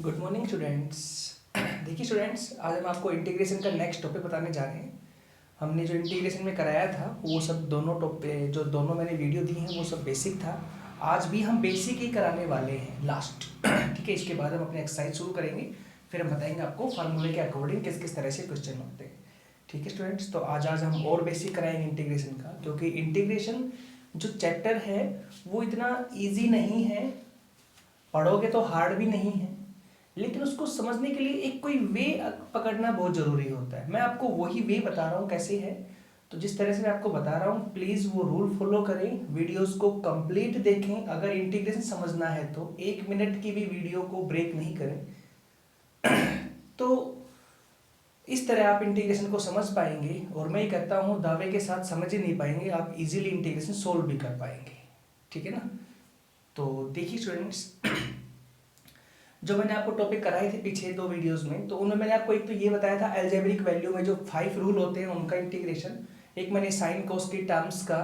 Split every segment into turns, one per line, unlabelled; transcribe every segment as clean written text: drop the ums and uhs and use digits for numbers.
Good morning students. देखिए students, आज हम आपको इंटीग्रेशन का नेक्स्ट टॉपिक बताने जा रहे हैं। हमने जो इंटीग्रेशन में कराया था वो सब दोनों टॉपिक जो दोनों मैंने वीडियो दी हैं वो सब बेसिक था। आज भी हम बेसिक ही कराने वाले हैं लास्ट। ठीक है, इसके बाद हम अपने एक्सरसाइज शुरू करेंगे, फिर हम बताएंगे आपको फार्मूले के अकॉर्डिंग किस किस तरह से क्वेश्चन होते हैं। ठीक है स्टूडेंट्स, तो आज हम और बेसिक कराएंगे इंटीग्रेशन का, क्योंकि इंटीग्रेशन जो चैप्टर है वो इतना ईजी नहीं है, पढ़ोगे तो हार्ड भी नहीं है, लेकिन उसको समझने के लिए एक कोई वे पकड़ना बहुत ज़रूरी होता है। मैं आपको वही वे बता रहा हूँ कैसे है। तो जिस तरह से मैं आपको बता रहा हूँ प्लीज़ वो रूल फॉलो करें, वीडियोस को कंप्लीट देखें। अगर इंटीग्रेशन समझना है तो 1 मिनट की भी वीडियो को ब्रेक नहीं करें। तो इस तरह आप इंटीग्रेशन को समझ पाएंगे, और मैं ये कहता हूँ दावे के साथ समझ ही नहीं पाएंगे, आप इजीली इंटीग्रेशन सोल्व भी कर पाएंगे। ठीक है ना। तो देखिए स्टूडेंट्स, जो मैंने आपको टॉपिक कराए थे पीछे 2 वीडियोस में, तो उनमें मैंने आपको एक तो ये बताया था अलजेब्रिक वैल्यू में जो 5 रूल होते हैं उनका इंटीग्रेशन। एक मैंने साइन कोस की टर्म्स का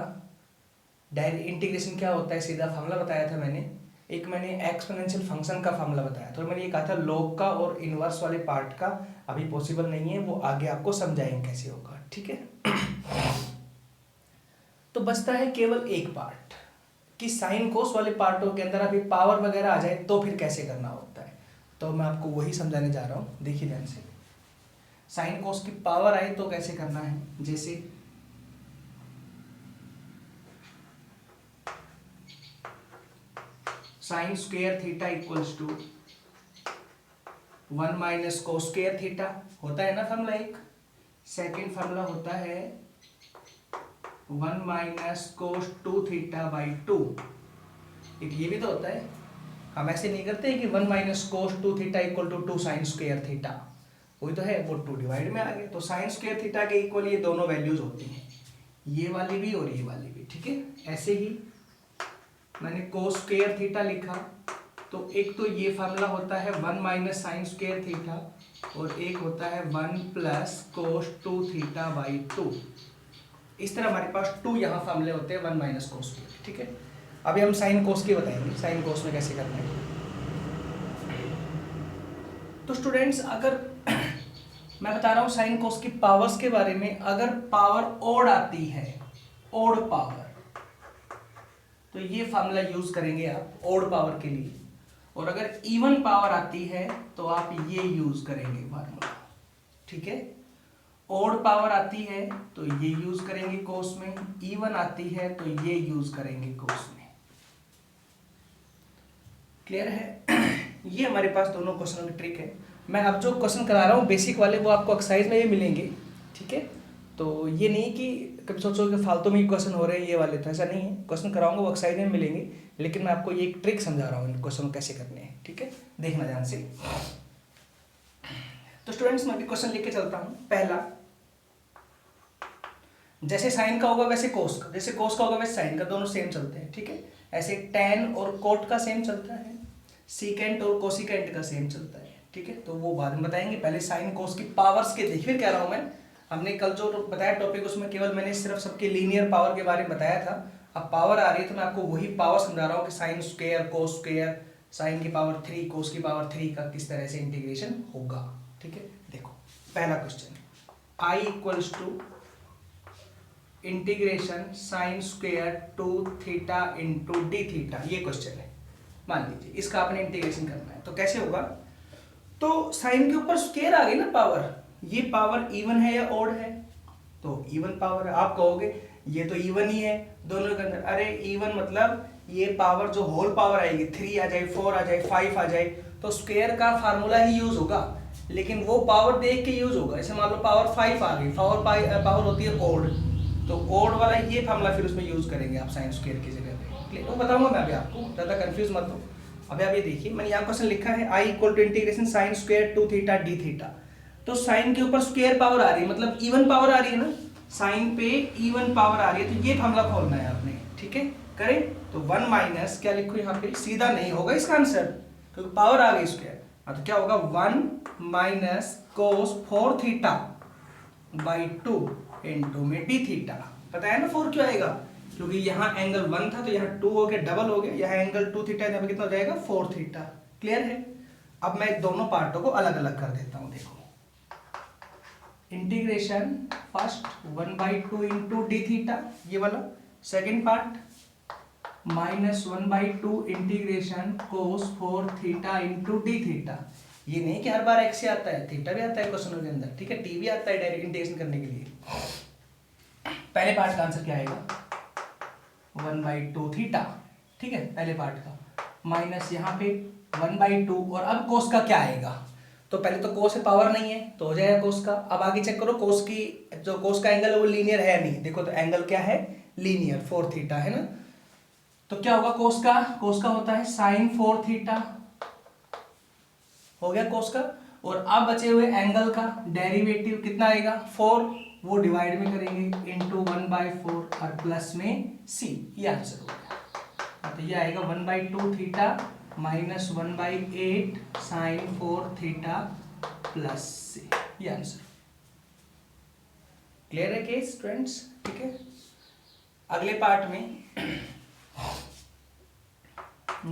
डायरेक्ट इंटीग्रेशन क्या होता है सीधा फार्मूला बताया था मैंने। एक मैंने एक्सपोनेंशियल फंक्शन का फार्मूला बताया था, और मैंने ये कहा था लॉग का और इनवर्स वाले पार्ट का अभी पॉसिबल नहीं है, वो आगे आपको समझाएंगे कैसे होगा। ठीक है। तो बचता है केवल एक पार्ट कि साइन कोस वाले पार्टों के अंदर अभी पावर वगैरह आ जाए तो फिर कैसे करना होता है। तो मैं आपको वही समझाने जा रहा हूँ, देखिए ध्यान से। साइन कोस की पावर आए तो कैसे करना है, जैसे sine square theta equals to 1 minus cos square theta होता है ना फार्मूला एक। सेकेंड फार्मूला होता है 1 माइनस कोस 2 थीटा बाई 2। एक ये भी तो होता है, हम ऐसे नहीं करते हैं कि 1 minus cos 2 theta equal to 2 sine square theta, वही तो है, वो 2 डिवाइड में आ गए। तो साइन स्क्वायर थीटा के इक्वल ये दोनों वैल्यूज होती हैं, ये वाली भी और ये वाली भी। ठीक है। ऐसे ही मैंने कोस स्क्वायर थीटा लिखा, तो एक तो ये फार्मूला होता है 1 माइनस साइन स्क्वायर थीटा, और एक होता है 1 प्लस कोस 2 थीटा बाई 2। इस तरह हमारे पास 2 यहाँ फार्मूले होते हैं 1 माइनस कोस के। ठीक है। अभी हम साइन कोस के बताएंगे, साइन कोस में कैसे करना है। तो स्टूडेंट्स, अगर मैं बता रहा हूँ साइन कोस की पावर्स के बारे में, अगर पावर ओड आती है, ओड पावर, तो ये फार्मूला यूज करेंगे आप ओड पावर के लिए, और अगर इवन पावर आती है तो आप ये यूज करेंगे फार्मूला। ठीक है। ओड पावर आती है तो ये यूज करेंगे कोस में, इवन आती है तो ये यूज करेंगे कोस में। क्लियर है। ये हमारे पास दोनों क्वेश्चनों की ट्रिक है। मैं अब जो क्वेश्चन करा रहा हूँ बेसिक वाले वो आपको एक्सरसाइज में भी मिलेंगे। ठीक है। तो ये नहीं कि कभी सोचो कि फालतू में क्वेश्चन हो रहे हैं ये वाले, तो ऐसा नहीं है। क्वेश्चन कराऊंगा वो एक्सरसाइज में मिलेंगे, लेकिन मैं आपको ये एक ट्रिक समझा रहा हूँ इन क्वेश्चन कैसे करने हैं। ठीक है, देखना ध्यान से। तो स्टूडेंट्स, मैं अभी क्वेश्चन लेके चलता हूँ। पहला, जैसे साइन का होगा वैसे कोस का, जैसे कोस का होगा वैसे साइन का, दोनों सेम चलते हैं। ठीक है। ऐसे टेन और कोट का सेम चलता है, सीकेंट और कोसिकेंट का सेम चलता है। ठीक है। तो वो बाद में बताएंगे, पहले साइन कोस की पावर्स के देखिए। फिर कह रहा हूँ मैं, हमने कल जो बताया टॉपिक उसमें केवल मैंने सिर्फ सबके लीनियर पावर के बारे में बताया था। अब पावर आ रही है तो मैं आपको वही पावर समझा रहा हूँ कि sine square, cos square, sine की पावर 3, कोस की पावर 3 का किस तरह से इंटीग्रेशन होगा। ठीक है। देखो पहला question, I equals to integration sine square 2 theta into D theta, ये क्वेश्चन है। मान लीजिए इसका आपने इंटीग्रेशन करना है, तो कैसे होगा। तो साइन के ऊपर स्क्वायर आ गई ना पावर, ये पावर इवन है या ऑड है, तो इवन पावर है। आप कहोगे ये तो इवन ही है दोनों के अंदर। अरे इवन मतलब ये पावर जो होल पावर आएगी, 3 आ जाए, 4 आ जाए, 5 आ जाए, तो स्क्वायर का फार्मूला ही यूज होगा, लेकिन वो पावर देख के यूज होगा। जैसे मान लो पावर 5 आ गई, पावर होती है ऑड, तो ऑड वाला ये फार्मूला फिर उसमें यूज करेंगे आप साइन स्क्वायर की जगह पे। वो बताऊंगा मैं अभी आपको, ज़्यादा कंफ्यूज मत हो। अभी आप ये देखिए, मैंने यहाँ क्वेश्चन लिखा है I equal to integration sine square 2 theta d theta. तो साइन के ऊपर स्क्वायर पावर आ रही है, मतलब इवन पावर आ रही है ना, साइन पे इवन पावर आ रही है, तो ये फार्मूला खोलना है आपने। ठीक है, करें। तो 1 माइनस क्या लिखो यहाँ पे, सीधा नहीं होगा इसका आंसर क्योंकि पावर आ गई स्क्वायर। तो क्या होगा 1 minus cos 4 theta by 2 into में डी थीटा। पता है ना 4 क्यों आएगा, क्योंकि यहाँ एंगल 1 था तो यहाँ 2 हो गया, डबल हो गया, यहाँ एंगल 2 थीटा, यहाँ पे कितना हो जाएगा 4 थीटा। क्लियर है। अब मैं दोनों पार्टों को अलग अलग कर देता हूं। देखो integration first 1/2 into D theta ये वाला, सेकेंड पार्ट -1/2 इंटीग्रेशन कोस 4 थीटा इंटू डी थीटा। ये नहीं कि हर बार एक्स से आता है, थीटा भी आता है क्वेश्चनों के अंदर, ठीक है, टी भी आता है डायरेक्ट इंटीग्रेशन करने के लिए। पहले पार्ट का आंसर क्या आएगा 1/2 थीटा, ठीक है, पहले पार्ट का माइनस यहाँ पे 1/2 और अब कोस का क्या आएगा, तो पहले तो कोस में पावर नहीं है तो हो जाएगा कोस का। अब आगे चेक करो कोस की जो कोस का एंगल है वो लीनियर है नहीं, देखो तो एंगल क्या है लीनियर 4 थीटा है ना, तो क्या होगा कोस का होता है sin 4 थीटा, हो गया कोस का। और अब बचे हुए एंगल का डेरिवेटिव कितना आएगा 4, वो डिवाइड में करेंगे इंटू 1/4 और प्लस में c, ये आंसर हो गया। तो ये आएगा 1/2 theta minus 1/8 sin 4 theta plus c, ये आंसर। क्लियर है केस स्टूडेंट्स, ठीक है। अगले पार्ट में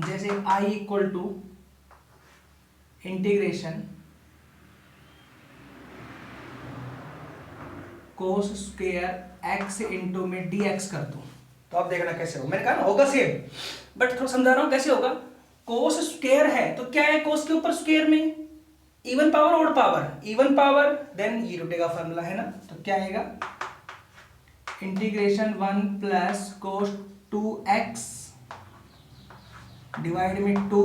जैसे i equal to integration cos square x into में dx कर दूं तो आप देखना कैसे हो। मैंने कहा ना होगा सेम, बट थोड़ा समझा रहा हूं कैसे होगा। कोस स्क्वायर है तो क्या है कोस के ऊपर स्क्वायर में even power odd power, even power then ये रुटेगा फॉर्मूला है ना, तो क्या आएगा integration 1 plus cos 2x divide में 2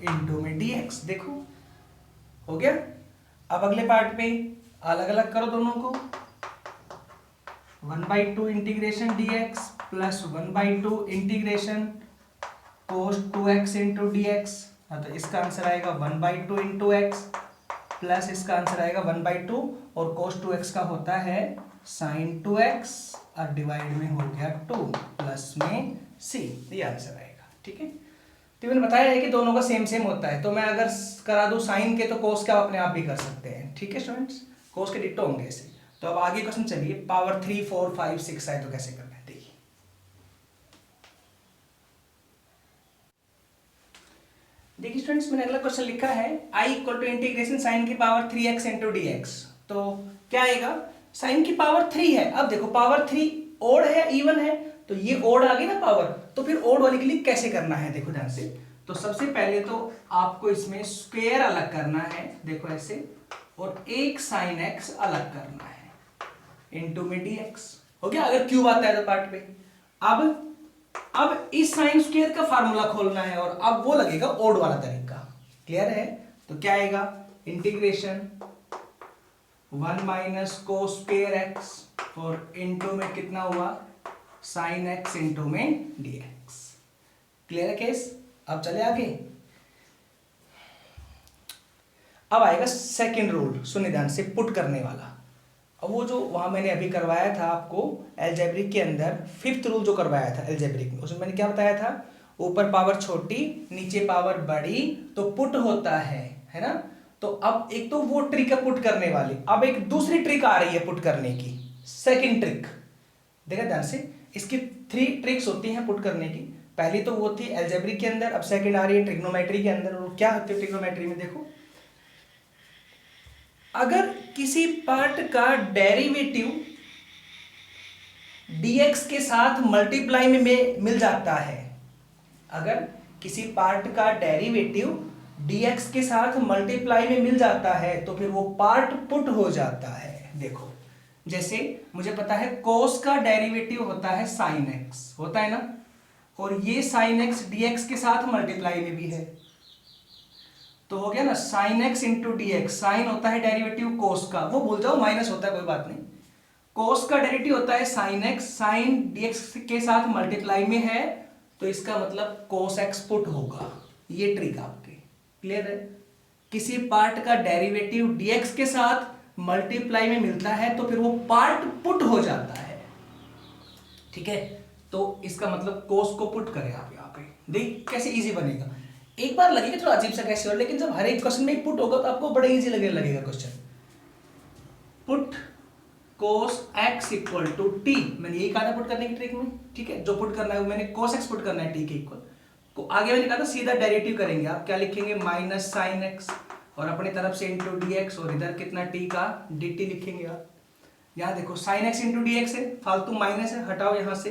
इंटू में dx। देखो हो गया। अब अगले पार्ट पे अलग अलग करो दोनों को, 1/2 इंटीग्रेशन dx प्लस 1/2 इंटीग्रेशन कोस 2x इंटू dx। तो इसका आंसर आएगा 1/2 इंटू एक्स प्लस इसका आंसर आएगा 1/2 और कोस 2x का होता है sin 2x और डिवाइड में हो गया 2 प्लस में c, ये आंसर आएगा, ठीक है। तो मैंने बताया है कि दोनों का सेम सेम होता है, तो मैं अगर करा दूं साइन के तो कोस का अपने आप भी कर सकते हैं, ठीक है स्टूडेंट्स, कोस के डिट्टो होंगे ऐसे। तो अब आगे क्वेश्चन चलिए, पावर 3 4 5 6 आए तो कैसे करना है देखिए। देखिए स्टूडेंट्स मैंने अगला क्वेश्चन लिखा है i equal to integration sine की पावर 3x इंटू dx। तो क्या आएगा साइन की पावर 3 है, अब देखो पावर 3 ओड है इवन है, तो ये ओड आ गई ना पावर, तो फिर ओड वाले के लिए कैसे करना है देखो ध्यान से। तो सबसे पहले तो आपको इसमें स्क्वायर अलग करना है, देखो ऐसे, और एक साइन x अलग करना है इंटू में dx, हो गया। अगर क्यूब आता है तो पार्ट पे अब इस साइन स्क्वायर का फार्मूला खोलना है और अब वो लगेगा ओड वाला तरीका, क्लियर है। तो क्या आएगा integration 1 minus cos square x और इंटू में कितना हुआ साइन x इंटू में dx। क्लियर है केस। अब चले आगे, अब आएगा सेकंड रूल, सुनिए ध्यान से, पुट करने वाला। अब वो जो वहां मैंने अभी करवाया था आपको एल्जेब्रिक के अंदर, फिफ्थ रूल जो करवाया था एल्जेब्रिक में, उसमें मैंने क्या बताया था, ऊपर पावर छोटी नीचे पावर बड़ी तो पुट होता है ना। तो अब एक तो वो ट्रिक है पुट करने वाली, अब एक दूसरी ट्रिक आ रही है पुट करने की, सेकंड ट्रिक। देखा ध्यान से, इसकी 3 ट्रिक्स होती हैं पुट करने की। पहली तो वो थी एल्जेब्रिक के अंदर, अब सेकंड आ रही है ट्रिग्नोमेट्री के अंदर। और क्या होती है ट्रिग्नोमेट्री में, देखो अगर किसी पार्ट का डेरिवेटिव dx के साथ मल्टीप्लाई में मिल जाता है, अगर किसी पार्ट का डेरिवेटिव dx के साथ मल्टीप्लाई में मिल जाता है तो फिर वो पार्ट पुट हो जाता है। देखो जैसे मुझे पता है कोस का डेरिवेटिव होता है साइन x, होता है ना, और ये साइन x dx के साथ मल्टीप्लाई में भी है, तो हो गया ना sine x into D X. Sine होता है डेरिवेटिव कोस का, वो भूल जाओ माइनस होता है कोई बात नहीं, कोस का डेरिवेटिव होता है साइन x, साइन dx के साथ मल्टीप्लाई में है तो इसका मतलब कोस x पुट होगा। ये ट्रिक आपके क्लियर है। किसी पार्ट का डेरिवेटिव dx के साथ मल्टीप्लाई में मिलता है तो फिर वो पार्ट पुट हो जाता है, ठीक है। तो इसका मतलब कोस को पुट करें आप यहाँ पे, देख कैसे इजी बनेगा। एक बार लगेगा थोड़ा अजीब सा कैसे हो, लेकिन जब हर एक क्वेश्चन में पुट होगा तो आपको बड़ा इजी लगेगा question. Put cos x equal to T, मैंने यही कहा था पुट करने की ट्रिक में, ठीक है। जो पुट करना है वो मैंने कोस x पुट करना है टी के इक्वल। को आगे मैंने कहा था सीधा डेरिवेटिव करेंगे। आप क्या लिखेंगे, माइनस साइन एक्स और अपनी तरफ से इंटू डी एक्स और इधर कितना टी का डी टी लिखेंगे आप। यहाँ देखो sign X into D x है, फालतू माइनस है, हटाओ यहाँ से,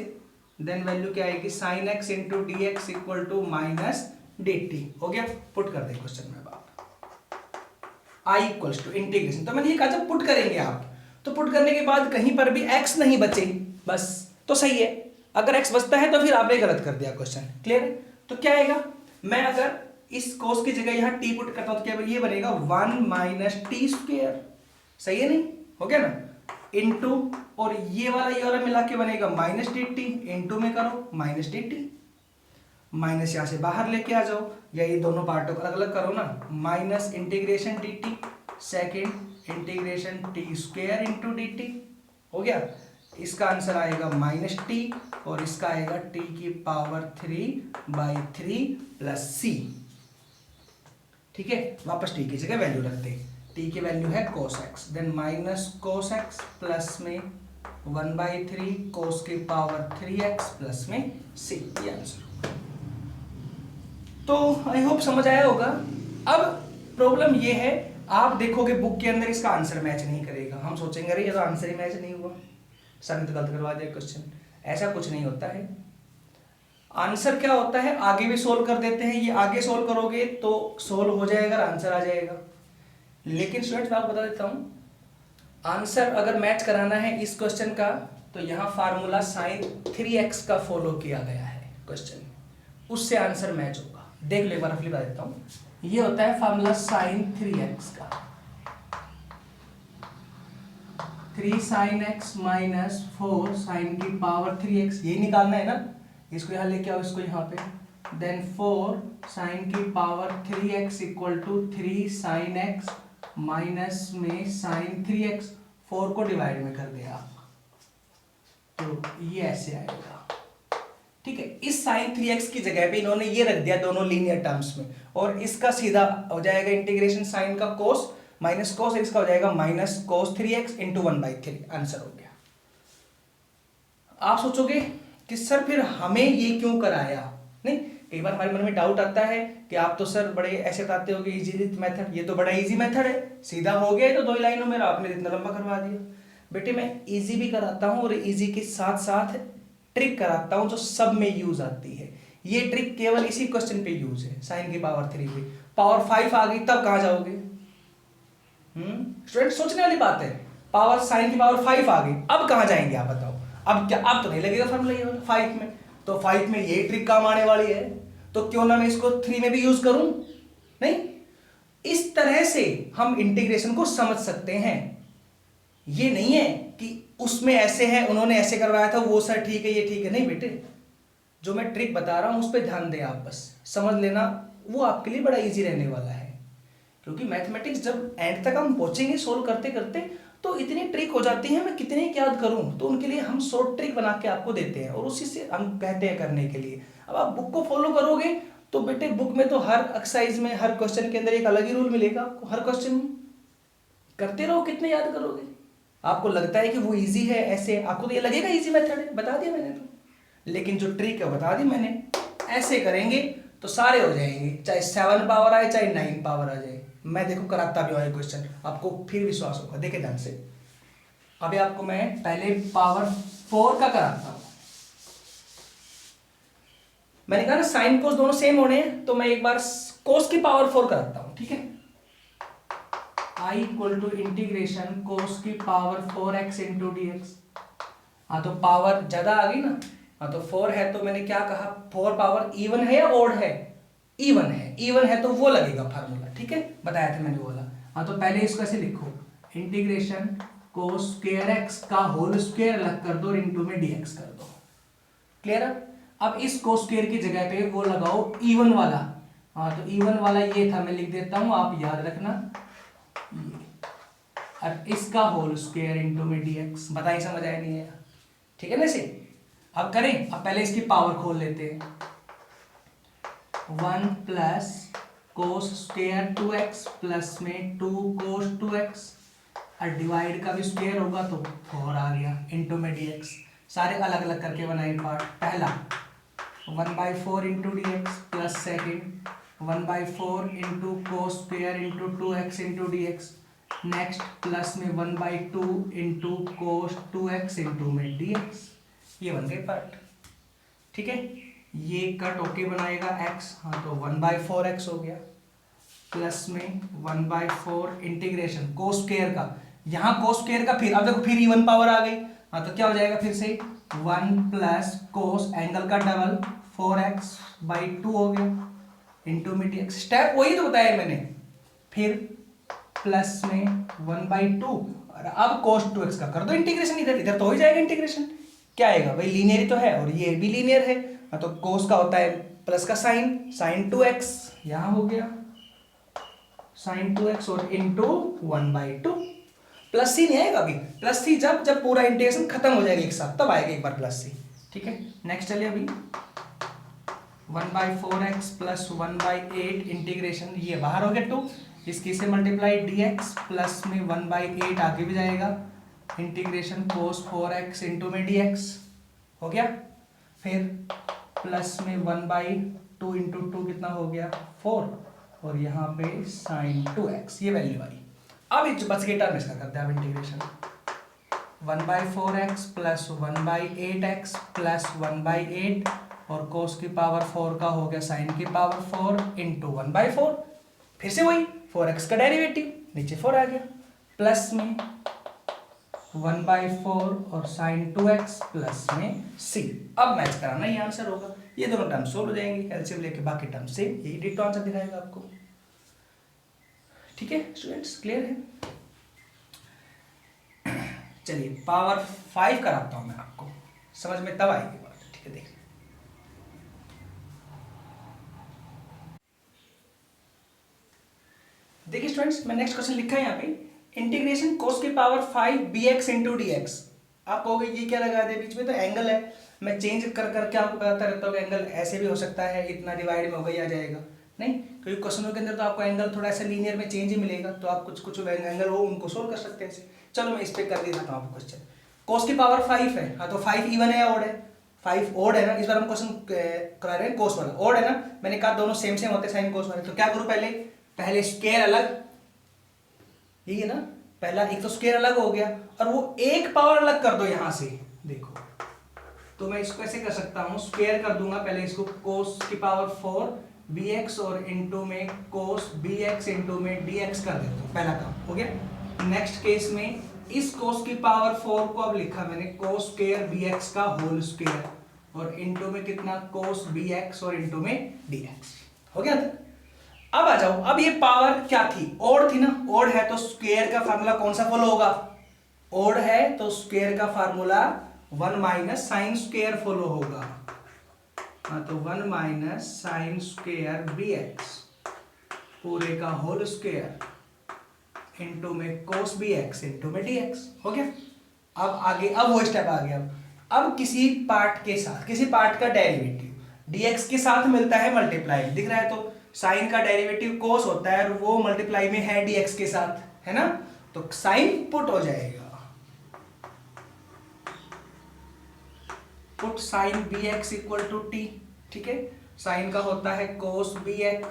देन वैल्यू क्या आएगी, sine X into D X equal to minus D T. हो गया, पुट कर दे क्वेश्चन में आप आई इक्वल्स टू इंटीग्रेशन। तो मैंने ये कहा जब पुट करेंगे आप, तो पुट करने के बाद कहीं पर भी एक्स नहीं बचे बस तो सही है, अगर एक्स बचता है तो फिर आपने गलत कर दिया क्वेश्चन। क्लियर है? तो क्या आएगा, मैं अगर इस कोस की जगह यहाँ टी पुट करता हूं तो क्या ये बनेगा 1 माइनस टी स्क्वायर। सही है नहीं, हो गया ना, इंटू और ये वाला मिला के बनेगा माइनस डी टी, इंटू में करो माइनस डी टी, माइनस यहां से बाहर लेके आ जाओ या ये दोनों पार्टों को अलग अलग करो ना, minus integration D T second integration T square into D T. हो गया, इसका आंसर आएगा माइनस टी और इसका आएगा टी की पावर 3/3 प्लस सी। ठीक है, वापस टी की जगह वैल्यू रखते हैं, टी की वैल्यू है cos x, then minus cos x plus में 1/3 cos की पावर 3x प्लस में c। ये आंसर। तो आई होप समझ आया होगा। अब प्रॉब्लम ये है, आप देखोगे बुक के अंदर इसका आंसर मैच नहीं करेगा, हम सोचेंगे अरे ये तो आंसर ही मैच नहीं हुआ, सर ने तो गलत करवा दिया क्वेश्चन। ऐसा कुछ नहीं होता है, आंसर क्या होता है आगे भी सोल्व कर देते हैं, ये आगे सोल्व करोगे तो सोल्व हो जाएगा, आंसर आ जाएगा। लेकिन स्टूडेंट्स मैं आपको बता देता हूं, आंसर अगर मैच कराना है इस क्वेश्चन का तो यहाँ फार्मूला साइन 3x का फॉलो किया गया है क्वेश्चन, उससे आंसर मैच होगा। देख लो एक बार बता देता हूं, ये होता है फार्मूला साइन 3x का, 3 साइन x माइनस 4 साइन की पावर 3x, यही निकालना है ना, इसको यहाँ लेके आओ, इसको यहाँ पे, देन 4 साइन की power 3x equal to 3 sine x minus में साइन 3x, 4 को डिवाइड में कर दिया आप, तो ये ऐसे आएगा। ठीक है, इस साइन 3x की जगह पे इन्होंने ये रख दिया दोनों लीनियर टर्म्स में, और इसका सीधा हो जाएगा इंटीग्रेशन साइन का कोस माइनस कोस, इसका हो जाएगा minus cos 3x into 1/3, answer हो गया। आप सोचोगे कि सर फिर हमें ये क्यों कराया, नहीं, कई बार हमारे मन में डाउट आता है कि आप तो सर बड़े ऐसे बताते हो कि इजी मेथड, ये तो बड़ा इजी मेथड है, सीधा हो गया तो 2 ही लाइनों में, आपने इतना लंबा करवा दिया। बेटे मैं इजी भी कराता हूँ और इजी के साथ साथ ट्रिक कराता हूँ जो सब में यूज आती है। ये ट्रिक केवल इसी क्वेश्चन पे यूज है, साइन की पावर 3 पे, पावर 5 आ गई तब कहाँ जाओगे? स्टूडेंट सोचने वाली बात है, पावर साइन की पावर 5 आ गई, अब कहाँ जाएंगे आप बताओ? अब क्या, अब तो नहीं लगेगा फॉर्मूला ये वाला 5 में, तो 5 में ये ट्रिक काम आने वाली है, तो क्यों ना मैं इसको 3 में भी यूज करूं? नहीं, इस तरह से हम इंटीग्रेशन को समझ सकते हैं। ये नहीं है कि उसमें ऐसे है, उन्होंने ऐसे करवाया था, वो सर ठीक है ये ठीक है, नहीं बेटे, जो मैं ट्रिक बता रहा हूं उस पर ध्यान दें आप, बस समझ लेना, वो आपके लिए बड़ा इजी रहने वाला है। क्योंकि मैथमेटिक्स जब एंड तक हम पहुंचेंगे सोल्व करते करते तो इतनी ट्रिक हो जाती है, मैं कितने याद करूं, तो उनके लिए हम शॉर्ट ट्रिक बना के आपको देते हैं और उसी से हम कहते हैं करने के लिए। अब आप बुक को फॉलो करोगे तो बेटे बुक में तो हर एक्सरसाइज में हर क्वेश्चन के अंदर एक अलग ही रूल मिलेगा आपको, हर क्वेश्चन में करते रहो, कितने याद करोगे? आपको लगता है कि वो इजी है, ऐसे आपको तो ये लगेगा इजी मेथड है, बता दिया मैंने तो, लेकिन जो ट्रिक है बता दी मैंने, ऐसे करेंगे तो सारे हो जाएंगे, चाहे 7 पावर आए चाहे 9 पावर आ जाए। मैं देखो कराता भी हूँ क्वेश्चन, आपको फिर विश्वास होगा, देखे ध्यान से। अभी आपको मैं पहले पावर 4 का कराता हूं। मैंने कहा ना साइन कोस दोनों सेम होने हैं, तो मैं एक बार कोस की पावर 4 कराता हूं, ठीक है। आई इक्वल टू इंटीग्रेशन कोस की power 4x into D x. हाँ तो पावर ज्यादा आ गई ना, हाँ तो 4 है तो मैंने क्या कहा, 4 पावर इवन है या ओड है? इवन है, इवन है तो वो लगेगा फार्मूला, ठीक है, बताया था मैंने बोला। हाँ तो पहले इसको ऐसे लिखो, इंटीग्रेशन कोस स्क्वायर एक्स का होल स्क्वायर अलग कर दो और इंटू में डीएक्स कर दो। क्लियर है? अब इस कोस स्क्वायर की जगह पे वो लगाओ इवन वाला। हाँ तो इवन वाला ये था, मैं लिख देता हूं, आप याद रखना ये, और इसका होल स्क्वायर इंटू में डीएक्स। बताइए समझ आया नहीं आया? ठीक है ना इसे? अब करें, अब पहले इसकी पावर खोल लेते हैं। 1 plus cos square 2x plus में 2 कोस 2x, और डिवाइड का भी स्क्वायर होगा तो 4 आ गया इंटू में dx। सारे अलग अलग करके बनाए पार्ट। पहला 1/4 into D x plus second 1/4 into cos square into 2x into D x. Next plus में 1/2 इंटू कोस 2x इंटू में डी एक्स। ये बन गए पार्ट। ठीक है, ये कट होके बनाएगा x, हाँ तो 1/4x हो गया प्लस में 1/4 इंटीग्रेशन कोस स्क्वायर का, यहाँ कोस स्क्वायर का फिर अब देखो फिर इवन पावर आ गई, हाँ तो क्या हो जाएगा फिर से 1 प्लस कोस एंगल का डबल 4x/2 हो गया इंटू में dx। स्टेप वही तो बताया मैंने। फिर प्लस में 1/2 और अब कोस 2x का कर दो इंटीग्रेशन, इधर इधर तो हो ही जाएगा इंटीग्रेशन। क्या आएगा भाई, लीनियर ही तो है और ये भी लीनियर है, तो कोस का होता है प्लस का साइन 2x, यहां हो गया साइन 2x और इंटू 1/2। प्लस सी नहीं आएगा अभी, प्लस सी जब जब पूरा इंटीग्रेशन खत्म हो जाएगा एक साथ तब आएगा एक बार प्लस सी। ठीक है, नेक्स्ट चलिए अभी 1/4x प्लस 1/8 इंटीग्रेशन, ये बाहर हो गया 2, इसकी से मल्टीप्लाई dx प्लस में 1/8 आगे भी जाएगा इंटीग्रेशन कोस 4x इंटू में dx हो गया। फिर प्लस में 1/2 इंटू 2 कितना हो गया 4 और यहाँ पे साइन 2x, ये वैल्यू आई। अब जो बच गया टर्म इसका करते हैं अब integration 1/4x plus 1/8x plus 1/8 और कोस की पावर 4 का हो गया साइन की पावर 4 इंटू 1/4। फिर से वही 4x का डेरिवेटिव, नीचे 4 आ गया प्लस में 1/4 और साइन 2x प्लस में c। अब मैच कराना ये आंसर होगा, ये दोनों टर्म सोल्व हो जाएंगे, एलसीएम लेके बाकी टर्म सेम, यही डिटो आंसर दिखाएगा आपको। ठीक है स्टूडेंट्स, क्लियर है? चलिए पावर 5 कराता हूं मैं आपको, समझ में तब आएगी बात। ठीक है, देखिए देखिए स्टूडेंट्स, मैं नेक्स्ट क्वेश्चन लिखा है यहाँ पे, इंटीग्रेशन कोस की power 5 bx into D x. आप कहोगे ये क्या लगा दे बीच में, तो एंगल है, मैं चेंज कर करके आपको बताता रहता हूँ एंगल ऐसे भी हो सकता है, इतना डिवाइड में होगा ही आ जाएगा नहीं, क्योंकि क्वेश्चनों के अंदर तो आपको एंगल थोड़ा सा लीनियर में चेंज ही मिलेगा, तो आप कुछ कुछ एंगल हो उनको सोल्व कर सकते हैं। चलो मैं इस पर कर देता हूँ आपको क्वेश्चन। कोस की पावर 5 है, हाँ तो 5 इवन है या ऑड है, 5 ऑड है ना, इस बार हम क्वेश्चन करा रहे हैं कोस वाला, ऑड है ना, मैंने कहा दोनों सेम सेम होते हैं साइन कोस वाले, तो क्या करूँ पहले स्क्वायर अलग, यही है ना, पहला एक तो स्क्वायर अलग हो गया और वो एक पावर अलग कर दो यहां से, देखो तो मैं इसको ऐसे कर सकता हूं, स्क्वायर कर दूंगा पहले इसको कोस की पावर 4 bx और इंटू में कोस bx इंटू में dx कर देता हूं, पहला काम हो गया। नेक्स्ट केस में इस कोस की पावर 4 को अब लिखा मैंने कोस स्क्वायर bx का होल स्क्वायर और इंटू में कितना कोस bx और इंटू में dx हो गया। अब आ जाओ, अब ये पावर क्या थी, ओड थी ना, ओड है तो स्क्वायर का फार्मूला कौन सा फॉलो होगा, ओड है तो स्क्वायर का formula 1 minus sine square follow होगा, हाँ तो 1 माइनस साइन स्क्वायर bx पूरे का होल स्क्वायर इंटू में कोस bx इंटू में dx हो गया। अब आगे अब वो स्टेप आ गया, अब किसी पार्ट के साथ किसी पार्ट का डेरिवेटिव dx के साथ मिलता है मल्टीप्लाई, दिख रहा है, तो साइन का डेरिवेटिव कोस होता है और वो मल्टीप्लाई में है dx के साथ, है ना, तो साइन पुट हो जाएगा, put sine bx equal to t। ठीक है, साइन का होता है कोस bx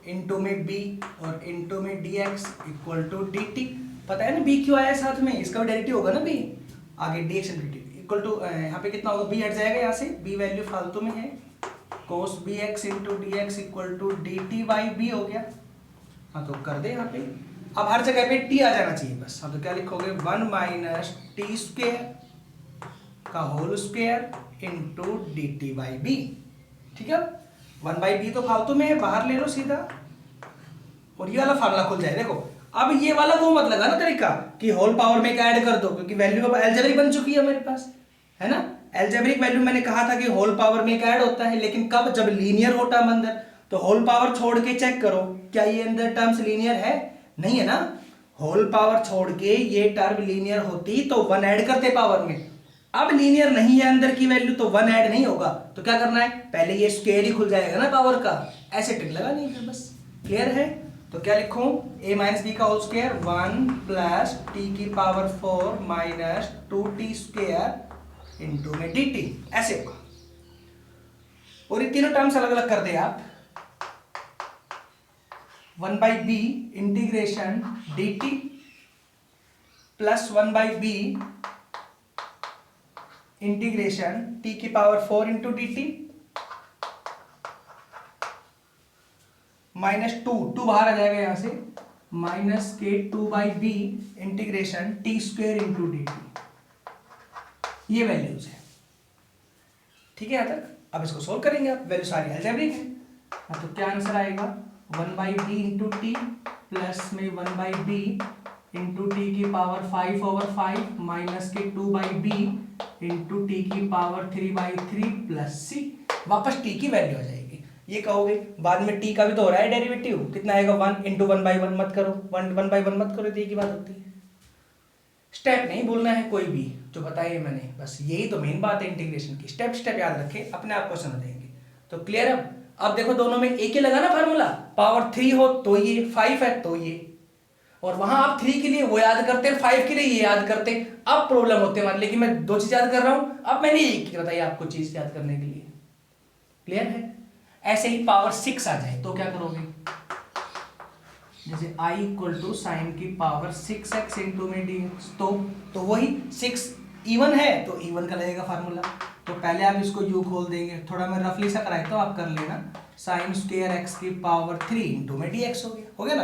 इंटू में b और इंटू में dx इक्वल टू dt। पता है ना b क्यों आया साथ में, इसका डेरिवेटिव होगा ना b, आगे dx इक्वल टू यहाँ पे कितना होगा, b हट जाएगा यहाँ से, b वैल्यू फालतू में है, cos bx into D X equal to D T by B हो गया, हाँ तो कर दे यहाँ पे, अब हर जगह पे t आ जाना चाहिए बस, हाँ तो क्या लिखोगे 1 माइनस टी स्क्वायर का whole square into D T by B. ठीक है, 1/b तो फालतू में है, बाहर ले लो सीधा और ये वाला फार्मूला खुल जाए। देखो अब ये वाला वो मत लगा ना तरीका कि होल पावर में ऐड कर दो, क्योंकि वैल्यू अब अलजेब्रिक बन चुकी है मेरे पास, है ना, अलजेब्रिक वैल्यू मैंने कहा था कि होल पावर में ऐड होता है, लेकिन कब, जब लीनियर हो टर्म अंदर, तो होल पावर छोड़ के चेक करो क्या ये अंदर टर्म्स लीनियर है, नहीं है ना, होल पावर छोड़ के ये टर्म लीनियर होती तो 1 ऐड करते पावर में, अब लीनियर नहीं है अंदर की वैल्यू तो 1 ऐड नहीं होगा, तो क्या करना है, पहले ये स्क्वायर ही खुल जाएगा ना पावर का, ऐसे टिक लगा नहीं है बस। क्लियर है, तो क्या लिखूं, a माइनस बी का होल स्क्वायर 1 प्लस टी की power 4 minus 2t square into में dt, ऐसे होगा। और ये तीनों टर्म्स अलग अलग कर दे आप। 1/b integration dt plus 1/b integration t की power 4 into dt minus two बाहर आ जाएगा यहां से, माइनस के 2/b integration t square into dt। ये वैल्यूज है, ठीक है यहां तक। अब इसको सोल्व करेंगे आप, वैल्यू सारी अलजेब्रिक है। तो क्या आंसर आएगा 1/b इंटू टी प्लस में 1/b इंटू टी की पावर 5/5 माइनस के 2/b इंटू टी की पावर 3/3 प्लस सी। वापस टी की वैल्यू आ जाएगी। ये कहोगे बाद में टी का भी तो हो रहा है डेरिवेटिव, कितना आएगा 1 इंटू 1/1 मत करो, 1/1 मत करो, तो की बात होती है। स्टेप नहीं भूलना है कोई भी जो बताइए मैंने, बस यही तो मेन बात है इंटीग्रेशन की। स्टेप स्टेप याद रखें, अपने आप को समझेंगे तो क्लियर। अब देखो दोनों में एक ही लगा ना फार्मूला, पावर 3 हो तो ये, 5 है तो ये, और वहां आप 3 के लिए वो याद करते हैं, 5 के लिए ये याद करते हैं। अब प्रॉब्लम होते हैं मान लेकिन मैं दो चीज याद कर रहा हूं, अब मैंने एक बताई आपको चीज याद करने के लिए। क्लियर है। ऐसे ही पावर 6 आ जाए तो क्या करोगे, जैसे i इक्वल टू साइन की पावर 6x इंटू में dx, तो वही 6 इवन है तो इवन का लगेगा फार्मूला। तो पहले आप इसको u खोल देंगे, थोड़ा मैं रफली सा कराया तो आप कर लेना, साइन स्क्वायर x की पावर 3 इंटू में dx हो गया ना।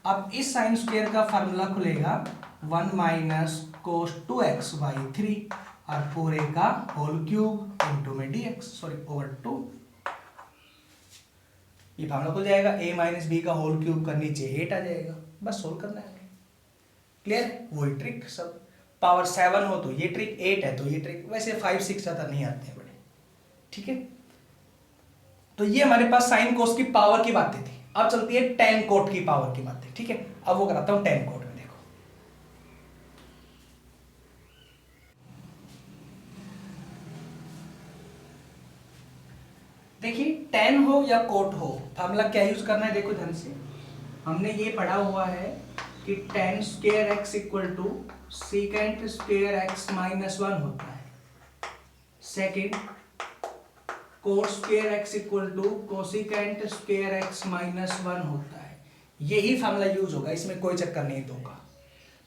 अब इस साइन स्क्वायर का फार्मूला खुलेगा 1 माइनस कोस 2x बाई 3 और पूरे का होल क्यूब इंटू में dx ओवर 2। ये फार्मूला खुल जाएगा, a माइनस बी का होल क्यूब का नीचे 8 आ जाएगा, बस सोल्व करना है। क्लियर है, वही ट्रिक सब। पावर 7 हो तो ये ट्रिक, 8 है तो ये ट्रिक, वैसे 5 6 ज्यादा नहीं आते हैं बड़े, ठीक है। तो ये हमारे पास साइन कोस की पावर की बातें थी। अब चलती है टेन कोट की पावर की बातें, ठीक है। अब वो कराता हूं टेन कोट में। देखो देखिए टेन हो या कोट हो, फार्मूला क्या यूज करना है देखो ध्यान से। हमने ये पढ़ा हुआ है कि tan square X equal to secant square X minus 1 होता है। Second, cot square X equal to cosecant square X minus 1 होता है। यही फार्मूला यूज होगा, इसमें कोई चक्कर नहीं दूंगा।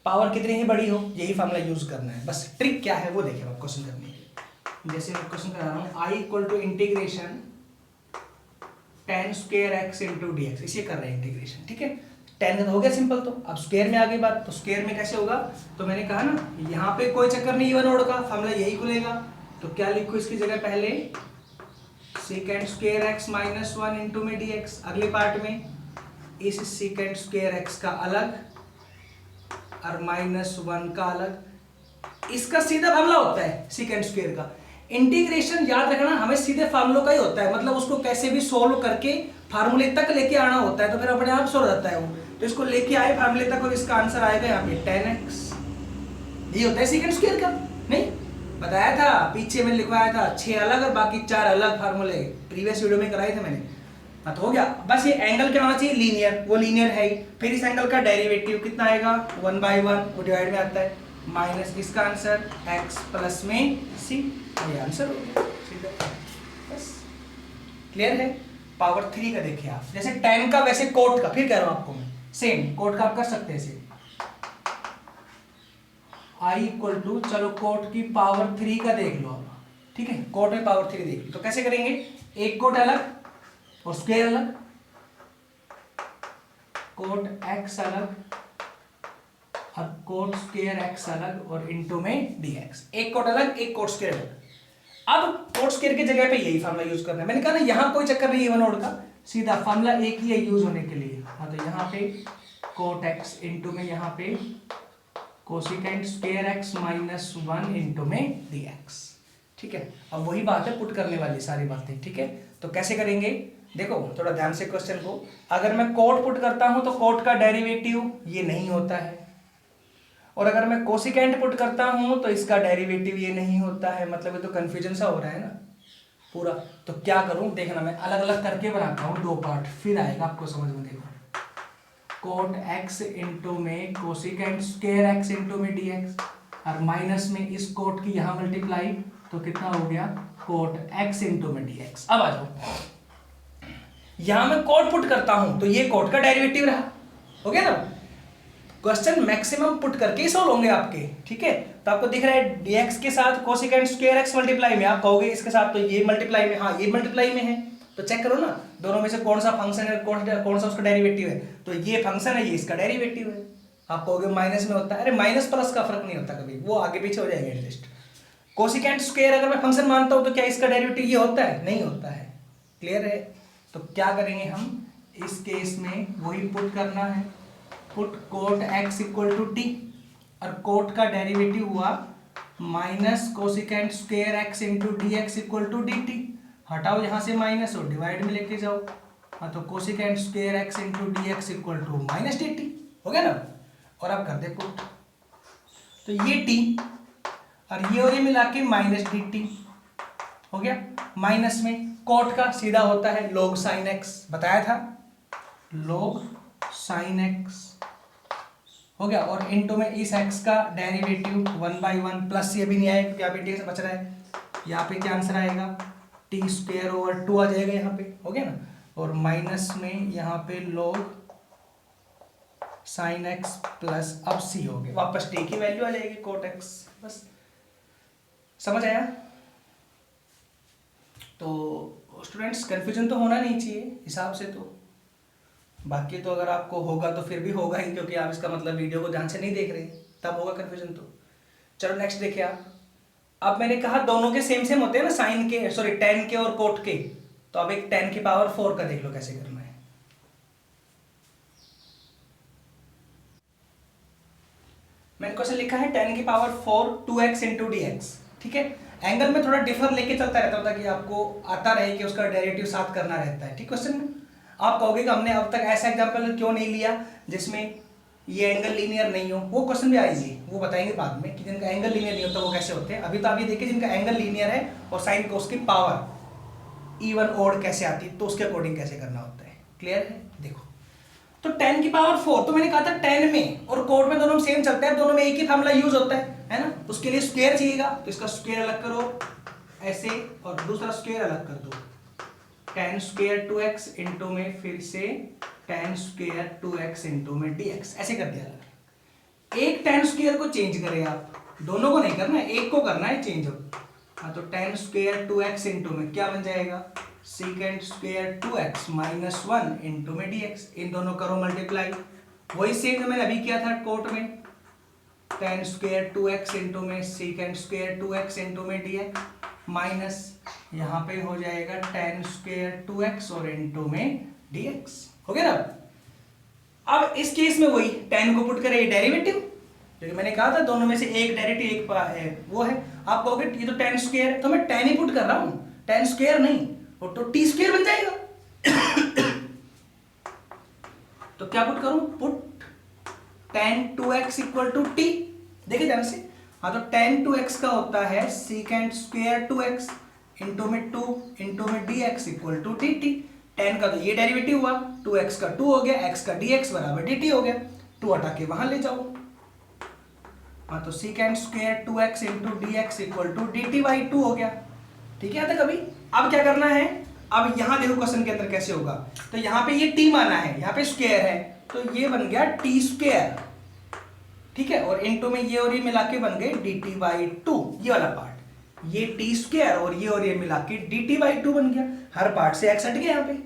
पावर कितनी ही बड़ी हो यही फार्मूला यूज करना है, बस ट्रिक क्या है वो देखिए आप क्वेश्चन करने के। जैसे मैं क्वेश्चन करा रहा हूं, I equal to integration ten square x into D x, इसे कर रहे हैं इंटीग्रेशन, ठीक है। टेन का हो गया सिंपल, तो अब स्क्वायर में आ गई बात, तो स्क्वायर में कैसे होगा, तो मैंने कहा ना यहाँ पे कोई चक्कर नहीं इवन ऑर्डर का, फार्मूला यही खुलेगा। तो क्या लिखो इसकी जगह, पहले second square X minus 1 into में डी एक्स, अगले पार्ट में इस सेकेंड स्क्वायर एक्स का अलग और माइनस 1 का अलग। इसका सीधा फार्मूला होता है सेकेंड स्क्वायर का। इंटीग्रेशन याद रखना हमें सीधे फार्मूलों का ही होता है, मतलब उसको कैसे भी सोल्व करके फार्मूले तक लेके आना होता है, तो फिर अपने आप सोल्व रहता है वो। तो इसको लेके आए फार्मूले तक और इसका आंसर आएगा यहाँ पे 10x। ये होता है सेकंड स्क्वायर का, नहीं बताया था पीछे में लिखवाया था 6 अलग और बाकी 4 अलग फार्मूले, प्रीवियस वीडियो में कराए थे मैंने। हाँ तो हो गया, बस ये एंगल क्या होना चाहिए, लीनियर, वो लीनियर है ही। फिर इस एंगल का डेरिवेटिव कितना आएगा 1/1, वो डिवाइड में आता है, माइनस इसका आंसर x प्लस में c, ये आंसर हो गया सीधा, बस क्लियर है। पावर 3 का देखिए आप, जैसे tan का वैसे कोट का, फिर कह रहा हूं आपको मैं, सेम कोट का आप कर सकते हैं सेम। i इक्वल टू, चलो कोट की पावर 3 का देख लो आप, ठीक है, कोट में पावर 3 देख लो, तो कैसे करेंगे, एक कोट अलग और स्क्वायर अलग, कोट x अलग और कोट स्क्वायर x अलग और इनटू में dx, एक कोट अलग एक कोट स्क्वायर अलग। अब कोट स्क्वायर की जगह पे यही फार्मूला यूज करना है, मैंने कहा ना यहां कोई चक्कर नहीं इवन ऑड का, सीधा फार्मूला एक ही है यूज होने के लिए। हाँ तो यहाँ पे कोट x इनटू में यहाँ पे cosecant square x minus 1 into में dx, ठीक है। अब वही बात है पुट करने वाली सारी बातें, ठीक है। तो कैसे करेंगे देखो थोड़ा ध्यान से क्वेश्चन को, अगर मैं कोट पुट करता हूं तो कोट का डेरिवेटिव ये नहीं होता है, और अगर मैं कोसिकेंट पुट करता हूं तो इसका डेरिवेटिव ये नहीं होता है, मतलब ये तो कंफ्यूजन सा हो रहा है ना पूरा। तो क्या करूं देखना, मैं अलग अलग करके बनाता हूं दो पार्ट, फिर आएगा आपको समझ में। देखो कोट x इंटू में कोसिकेंट स्क्वायर x इंटू में dx और माइनस में इस कोट की यहां मल्टीप्लाई, तो कितना हो गया कोट x इंटू में dx। अब आ जाओ, यहां मैं कोट पुट करता हूं तो ये कोट का डेरिवेटिव रहा, हो गया ना। क्वेश्चन मैक्सिमम पुट करके ही सॉल्व होंगे आपके, ठीक है। तो आपको दिख रहा है dx के साथ कोसेकेंट स्क्वायर x मल्टीप्लाई में, आप कहोगे इसके साथ तो ये मल्टीप्लाई में, हाँ ये मल्टीप्लाई में है, तो चेक करो ना दोनों में से कौन सा फंक्शन है, कौन सा उसका डेरिवेटिव है। तो ये फंक्शन है, ये इसका डेरिवेटिव है। आप कहोगे माइनस में होता है, अरे माइनस प्लस का फर्क नहीं होता कभी, वो आगे पीछे हो जाएंगे एटलीस्ट। कोसेकेंट स्क्वायर अगर मैं फंक्शन मानता हूं तो क्या इसका डेरिवेटिव ये होता है? नहीं होता है। क्लियर है? तो क्या करेंगे हम इस केस में, वही पुट करना है, put cot x equal to T, और कोट का डेरिवेटिव हुआ minus cosecant square x into D X equal to D T. हटाओ यहां से माइनस और डिवाइड में लेके जाओ, हाँ तो cosecant square x into D X equal to minus D T, हो गया ना। और अब कर दे पुट, तो ये t और ये मिला के माइनस डी टी हो गया। माइनस में कोट का सीधा होता है log sin x, बताया था log sin x, हो गया। और इनटू में इस x का डेरिवेटिव 1/1 प्लस, ये भी नहीं आएगा क्योंकि यहाँ पे टी से बच रहा है, यहाँ पे क्या आंसर आएगा टी स्क्वायर ओवर 2 आ जाएगा यहाँ पे, हो गया ना। और माइनस में यहाँ पे log sin x प्लस अब c हो गया, वापस t की वैल्यू आ जाएगी कोट x, बस समझ आया। तो स्टूडेंट्स कंफ्यूजन तो होना नहीं चाहिए हिसाब से, तो बाकी तो अगर आपको होगा तो फिर भी होगा ही, क्योंकि आप इसका मतलब वीडियो को ध्यान से नहीं देख रहे, तब होगा कंफ्यूजन। तो चलो नेक्स्ट देखिए आप। अब मैंने कहा दोनों के सेम सेम होते हैं ना, साइन के, सॉरी टेन के और कोट के, तो अब एक 10 की पावर 4 का देख लो कैसे करना है। मैंने क्वेश्चन लिखा है 10 की power 4 2x into D x, ठीक है। एंगल में थोड़ा डिफर लेके चलता रहता होता कि आपको आता रहे कि उसका डेरिवेटिव साथ करना रहता है, ठीक। क्वेश्चन में आप कहोगे कि हमने अब तक ऐसा एग्जांपल क्यों नहीं लिया जिसमें ये एंगल लीनियर नहीं हो, वो क्वेश्चन भी आएगी, वो बताएंगे बाद में कि जिनका एंगल लीनियर नहीं होता वो कैसे होते हैं। अभी तो आप ये देखिए जिनका एंगल लीनियर है और साइन कोस की पावर इवन ओड कैसे आती है, तो उसके अकॉर्डिंग कैसे करना होता है। क्लियर है? देखो तो 10 की पावर 4, तो मैंने कहा था 10 में और कोड में दोनों सेम चलता है, दोनों में एक ही फार्मूला यूज होता है ना। उसके लिए स्क्वायर चाहिएगा, तो इसका स्क्वायर अलग करो ऐसे, और दूसरा स्क्वायर अलग कर दो, 10 स्क्वायर 2x इंटू में फिर से 10 स्क्वायर 2x इंटू में dx, ऐसे कर दिया। एक 10 स्क्वायर को चेंज करें आप, दोनों को नहीं करना है, एक को करना है चेंज। हाँ तो 10 स्क्वायर 2x इंटू में क्या बन जाएगा second square 2x minus 1 into में dx, इन दोनों करो मल्टीप्लाई, वही सेम जो मैंने अभी किया था कोट में, 10 स्क्वायर 2x इंटू में सेकेंड स्क्वायर 2x इंटू में dx माइनस यहाँ पे हो जाएगा 10 स्क्वायर 2x और इंटू में dx, हो गया ना। अब इस केस में वही 10 को पुट करें डेरिवेटिव, क्योंकि मैंने कहा था दोनों में से एक डेरिवेटिव एक वो है। आप कहोगे ये तो 10 स्क्वायर है, तो मैं 10 ही पुट कर रहा हूँ, 10 स्क्वायर नहीं, और तो टी स्क्वायर बन जाएगा। तो क्या पुट करूं, put 10 2x equal to T, देखिए ध्यान से। हाँ तो 10 2x का होता है सेकेंड स्क्वायर 2x इंटू में 2 इंटू में dx इक्वल टू dt। 10 का तो ये डेरिवेटिव हुआ, 2x का 2 हो गया, x का dx बराबर dt हो गया, 2 हटा के वहां ले जाओ। हाँ तो secant square 2x into dx equal to dt by 2 हो गया, ठीक है। आता कभी अब क्या करना है, अब यहां देखो क्वेश्चन के अंदर कैसे होगा, तो यहाँ पे ये t माना है, यहाँ पे स्क्वायर है, तो ये बन गया टी स्क्वायर, ठीक है। और इनटू में ये और ये मिला के बन गए dt बाई 2, ये वाला पार्ट, ये टी स्क्वायर और ये मिला के dt बाई 2 बन गया। हर पार्ट से x हट गया यहाँ पे।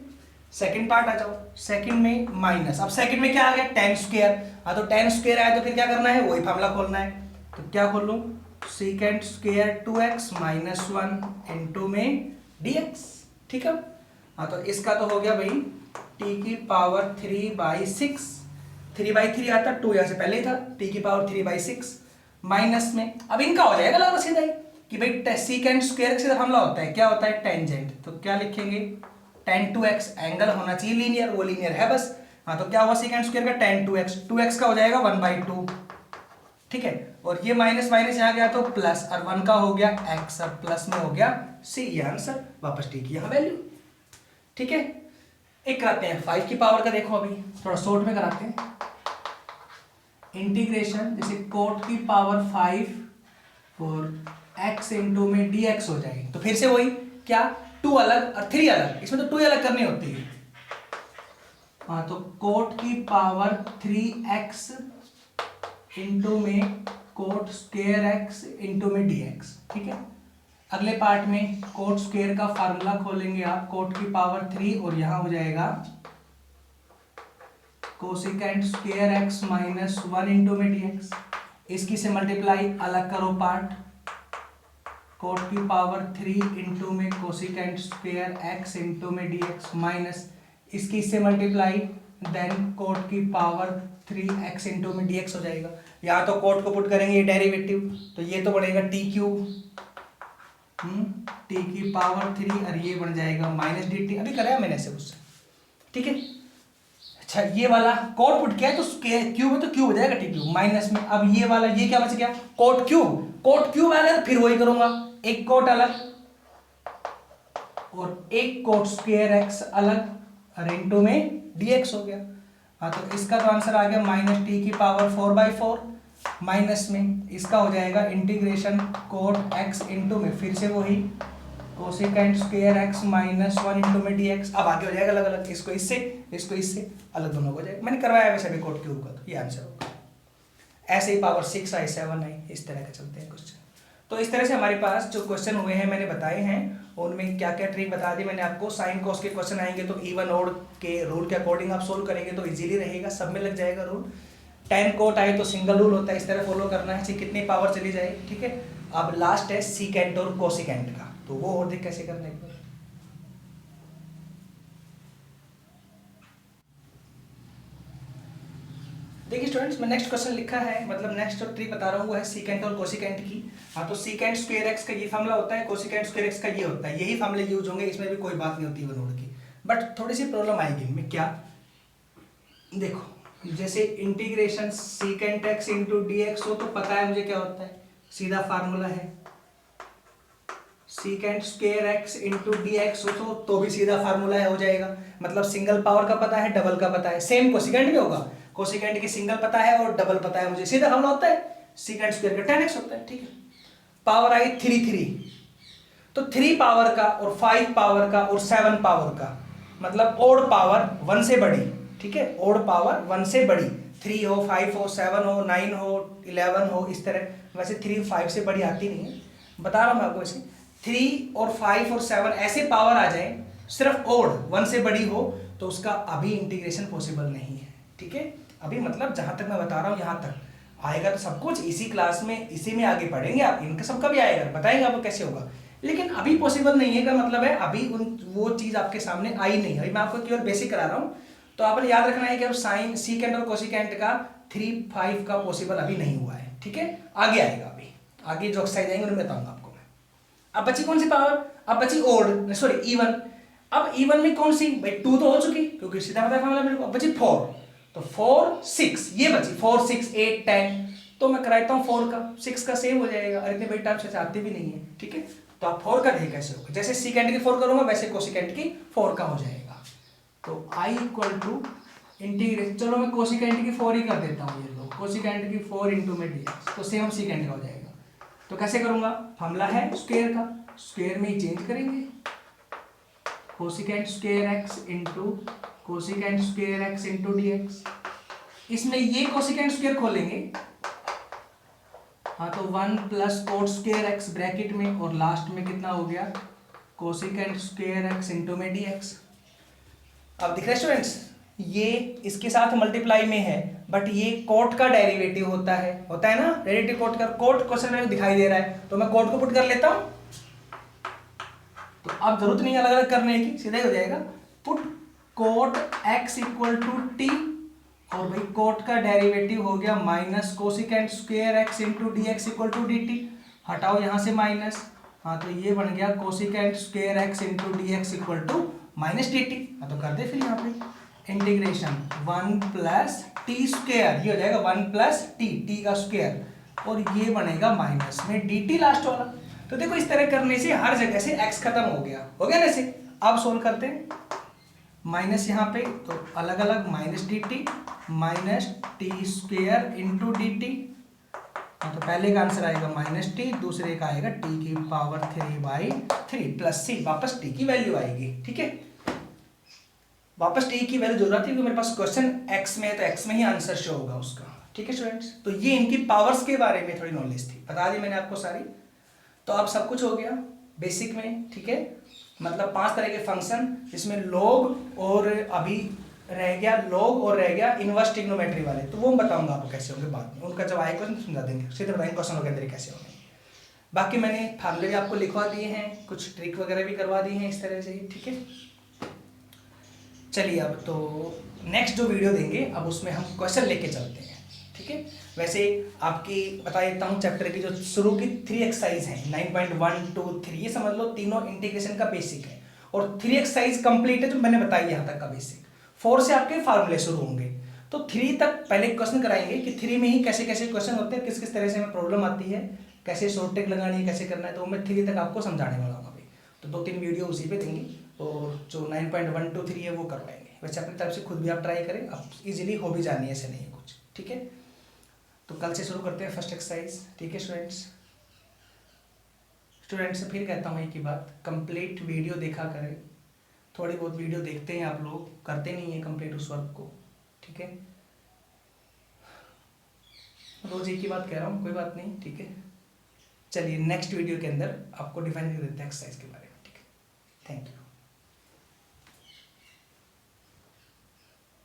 सेकंड पार्ट आ जाओ, सेकंड में माइनस, अब सेकंड में क्या आ गया 10 स्क्वायर। हाँ तो 10 स्क्वायर आया तो फिर क्या करना है, वही फार्मूला खोलना है। तो क्या खोल लूं, second square 2x minus 1 into में dx, ठीक है। हाँ तो इसका तो हो गया भाई t की पावर 3/6, 3/3 आता, 2 यहाँ से पहले ही था, t की पावर 3/6 माइनस में, अब इनका हो जाएगा लगभग सीधा ही कि भाई सेकेंड स्क्वायर का सीधा फार्मूला होता है, क्या होता है टेंजेंट। तो क्या लिखेंगे 10 2x, एंगल होना चाहिए लीनियर, वो लीनियर है बस। हाँ तो क्या हुआ सेकेंड स्क्वायर का 10 2x, 2x का हो जाएगा 1/2, ठीक है। और ये माइनस माइनस यहाँ गया तो प्लस, और 1 का हो गया x, और प्लस में हो गया c, ये आंसर वापस t की यहाँ वैल्यू, ठीक है। एक कराते हैं 5 की पावर का, देखो अभी थोड़ा शॉर्ट में कराते हैं इंटीग्रेशन, जैसे कोट की पावर 5 और x इंटू में dx हो जाएगी। तो फिर से वही क्या, 2 अलग और 3 अलग, इसमें तो 2 अलग करनी होती है। हाँ तो कोट की पावर 3x इंटू में कोट स्क्वायर x इंटू में dx, ठीक है। अगले पार्ट में कोट स्क्वायर का फार्मूला खोलेंगे आप, कोट की पावर 3 और यहां हो जाएगा cosecant square x minus 1 into में dx। इसकी से मल्टीप्लाई अलग करो पार्ट, कोट की पावर 3 इंटू में कोसिकेंट स्क्वायर x इंटू में dx माइनस इसकी से मल्टीप्लाई देन कोट की पावर 3x इंटू में dx हो जाएगा। यहाँ तो कोट को पुट करेंगे ये डेरिवेटिव, तो ये तो बढ़ेगा टी क्यूब टी की पावर 3 और ये बन जाएगा माइनस डी टी। अभी कराया मैंने ऐसे उससे, ठीक है। अच्छा ये वाला कोट पुट किया है तो क्यूब है तो क्यूब हो जाएगा टी क्यूब माइनस में। अब ये वाला ये क्या बच गया, कोट क्यूब अलग, फिर वही करूंगा, एक कोट अलग और एक कोट स्क्वायर एक्स अलग और इंटू में dx हो गया। हाँ तो इसका तो आंसर आ गया माइनस टी की पावर 4/4 माइनस में इसका हो जाएगा इंटीग्रेशन कोट x इंटू में फिर से वही cosecant square x minus 1 into में dx। अब आगे हो जाएगा अलग अलग, इसको इससे अलग दोनों को हो जाएगा। मैंने करवाया वैसे भी कोट क्यूब का, तो ये आंसर होगा। ऐसे ही पावर 6 आई 7 आई, इस तरह के चलते हैं क्वेश्चन। तो इस तरह से हमारे पास जो क्वेश्चन हुए हैं मैंने बताए हैं, उनमें क्या क्या ट्रिक बता दी मैंने आपको। साइन कॉस के क्वेश्चन आएंगे तो इवन ओड के रूल के अकॉर्डिंग आप सोल्व करेंगे तो इजीली रहेगा, सब में लग जाएगा रूल। टेन कोट आए तो सिंगल रूल होता है, इस तरह फॉलो करना है, कितनी पावर चली जाए, ठीक है। अब लास्ट है सीकेंट और कोसिकेंट का, तो वो और देख कैसे करना है। देखिए स्टूडेंट्स, मैं नेक्स्ट क्वेश्चन लिखा है, मतलब नेक्स्ट जो ट्रिक बता रहा हूँ वो है सीकेंट और कोसिकेंट की। हाँ तो सीकेंट स्क्वायर एक्स का ये फार्मूला होता है, कोसिकेंट स्क्वायर एक्स का ये होता है, यही फार्मूले यूज होंगे, इसमें भी कोई बात नहीं होती वन वर्ड की। बट थोड़ी सी प्रॉब्लम आएगी इनमें, क्या देखो, जैसे integration secant x into D x हो तो पता है मुझे क्या होता है, सीधा फार्मूला है। Secant square x into D x हो तो भी सीधा फार्मूला है, हो जाएगा। मतलब सिंगल पावर का पता है, डबल का पता है, सेम कोसिकेंट भी होगा, कोसिकेंट की सिंगल पता है और डबल पता है मुझे, सीधा फार्मूला होता है सीकेंट स्क्वायर का 10x होता है, ठीक है। पावर आई 3 तो 3 पावर का और 5 पावर का और 7 पावर का, मतलब ओड पावर 1 से बड़ी, ठीक है, ओड पावर 1 से बड़ी, 3 हो 5 हो 7 हो 9 हो 11 हो, इस तरह। वैसे 3 5 से बड़ी आती नहीं है, बता रहा हूँ मैं आपको। ऐसे 3 और 5 और 7 ऐसे पावर आ जाए सिर्फ ओड 1 से बड़ी हो तो उसका अभी इंटीग्रेशन पॉसिबल नहीं है, ठीक है। अभी मतलब जहां तक मैं बता रहा हूं यहां तक आएगा तो सब कुछ इसी क्लास में, इसी में आगे पढ़ेंगे आप, इनका सबका भी आएगा, बताएंगे आपको कैसे होगा। लेकिन अभी पॉसिबल नहीं है का मतलब है अभी वो चीज आपके सामने आई नहीं है। अभी मैं आपको केवल बेसिक करा रहा हूं, तो आपने याद रखना है कि अब साइन सीकेंट और कोसिकेंट का 3 5 का पॉसिबल अभी नहीं हुआ है, ठीक है। आगे आएगा, अभी आगे जो एक्सरसाइज आएंगे उनमें बताऊंगा आपको मैं। अब बची कौन सी पावर, अब बची ओड, सॉरी इवन। अब इवन में कौन सी, भाई 2 तो हो चुकी क्योंकि सीधा पता है मेरे को। अब बची 4, तो 4 6 ये बची, 4 6 8 10, तो मैं कराता हूँ 4 का, 6 का सेम हो जाएगा, और इतने बड़ी टाइम से आते भी नहीं है, ठीक है। तो आप 4 का देखिए कैसे होगा, जैसे सीकेंट की 4 करूंगा वैसे कोसिकेंट की 4 का हो जाएगा। तो I इक्वल टू इंटीग्रेशन, चलो मैं कोसिकेंट की 4 ही कर देता हूँ, ये लो कोसिकेंट की 4 इंटू में dx, तो सेम सीकेंट का हो जाएगा। तो कैसे करूंगा, फार्मूला है स्क्वायर का, स्क्वायर में ही चेंज करेंगे, cosecant square x into cosecant square x into D x. इसमें ये कोसिकेंट स्क्वायर खोलेंगे, हाँ तो 1 plus coat square x bracket में और लास्ट में कितना हो गया कोसिकेंट स्क्वायर एक्स इंटू में डी एक्स। अब दिख रहे स्टूडेंट्स, ये इसके साथ मल्टीप्लाई में है, बट ये कोट का डेरिवेटिव होता है ना, डेरिवेटिव कोट का, कोट क्वेश्चन में दिखाई दे रहा है तो मैं कोट को पुट कर लेता हूं। तो अब जरूरत नहीं अलग अलग करने की, सीधा ही हो जाएगा, put cot x equal to T, और भाई कोट का डेरिवेटिव हो गया minus cosecant square x into D X equal to D T, हटाओ यहां से माइनस, हाँ तो ये बन गया cosecant square x into D X equal to minus D T. हाँ तो कर दे फिर यहाँ पे इंटीग्रेशन 1 प्लस टी स्क्वायर, ये हो जाएगा 1 प्लस टी का स्क्वायर, और ये बनेगा माइनस में डी टी लास्ट वाला। तो देखो इस तरह करने से हर जगह से x खत्म हो गया ना ऐसे। अब सोल्व करते हैं, माइनस यहाँ पे तो अलग अलग minus D T minus T square into D T, हाँ, तो पहले का आंसर आएगा -t, दूसरे का आएगा t³ प्लस c, वापस t की वैल्यू आएगी। ठीक है, वापस t की वैल्यू जरूरत है क्योंकि मेरे पास क्वेश्चन x में है तो x में ही आंसर शो होगा उसका। ठीक है स्टूडेंट्स, तो ये इनकी पावर्स के बारे में थोड़ी नॉलेज थी, बता दी मैंने आपको सारी। तो अब सब कुछ हो गया बेसिक में। ठीक है, मतलब 5 तरह के फंक्शन, जिसमें लॉग और अभी रह गया लॉग और रह गया इनवर्स ट्रिग्नोमेट्री वाले, तो वो बताऊंगा आपको कैसे होंगे बाद में, उनका जब आए क्वेश्चन समझा देंगे, सीधे बताएंगे क्वेश्चन के अंदर कैसे होंगे। बाकी मैंने फार्मूले भी आपको लिखवा दिए हैं, कुछ ट्रिक वगैरह भी करवा दी हैं इस तरह से ही। ठीक है, चलिए अब तो नेक्स्ट जो वीडियो देंगे अब उसमें हम क्वेश्चन लेके चलते हैं। ठीक है, वैसे आपकी बता देता हूँ चैप्टर की जो शुरू की 3 एक्सरसाइज हैं 9.1, 2, 3, ये समझ लो तीनों इंटीग्रेशन का बेसिक है, और 3 एक्सरसाइज कंप्लीट है जो मैंने बताई यहाँ तक का बेसिक। 4 से आपके फार्मूले शुरू होंगे, तो 3 तक पहले क्वेश्चन कराएंगे कि 3 में ही कैसे कैसे क्वेश्चन होते हैं, किस किस तरह से हमें प्रॉब्लम आती है, कैसे शॉर्ट टेक लगानी है, कैसे करना है, तो मैं 3 तक आपको समझाने वाला हूँ अभी। तो 2-3 वीडियो उसी पे देंगे, और जो 9.1, 2, 3 है वो करवाएंगे। वैसे अपनी तरफ से खुद भी आप ट्राई करें, आप इजीली हो भी जानी है, ऐसे नहीं है कुछ। ठीक है, तो कल से शुरू करते हैं फर्स्ट एक्सरसाइज। ठीक है स्टूडेंट्स, से फिर कहता हूँ एक ही बात, कंप्लीट वीडियो देखा करें। थोड़ी बहुत वीडियो देखते हैं आप लोग, करते नहीं है कंप्लीट उस वर्क को। ठीक है, रोज एक ही बात कह रहा हूँ, कोई बात नहीं। ठीक है, चलिए नेक्स्ट वीडियो के अंदर आपको डिफाइन कर देते हैं एक्सरसाइज के बारे में। ठीक है, थैंक यू।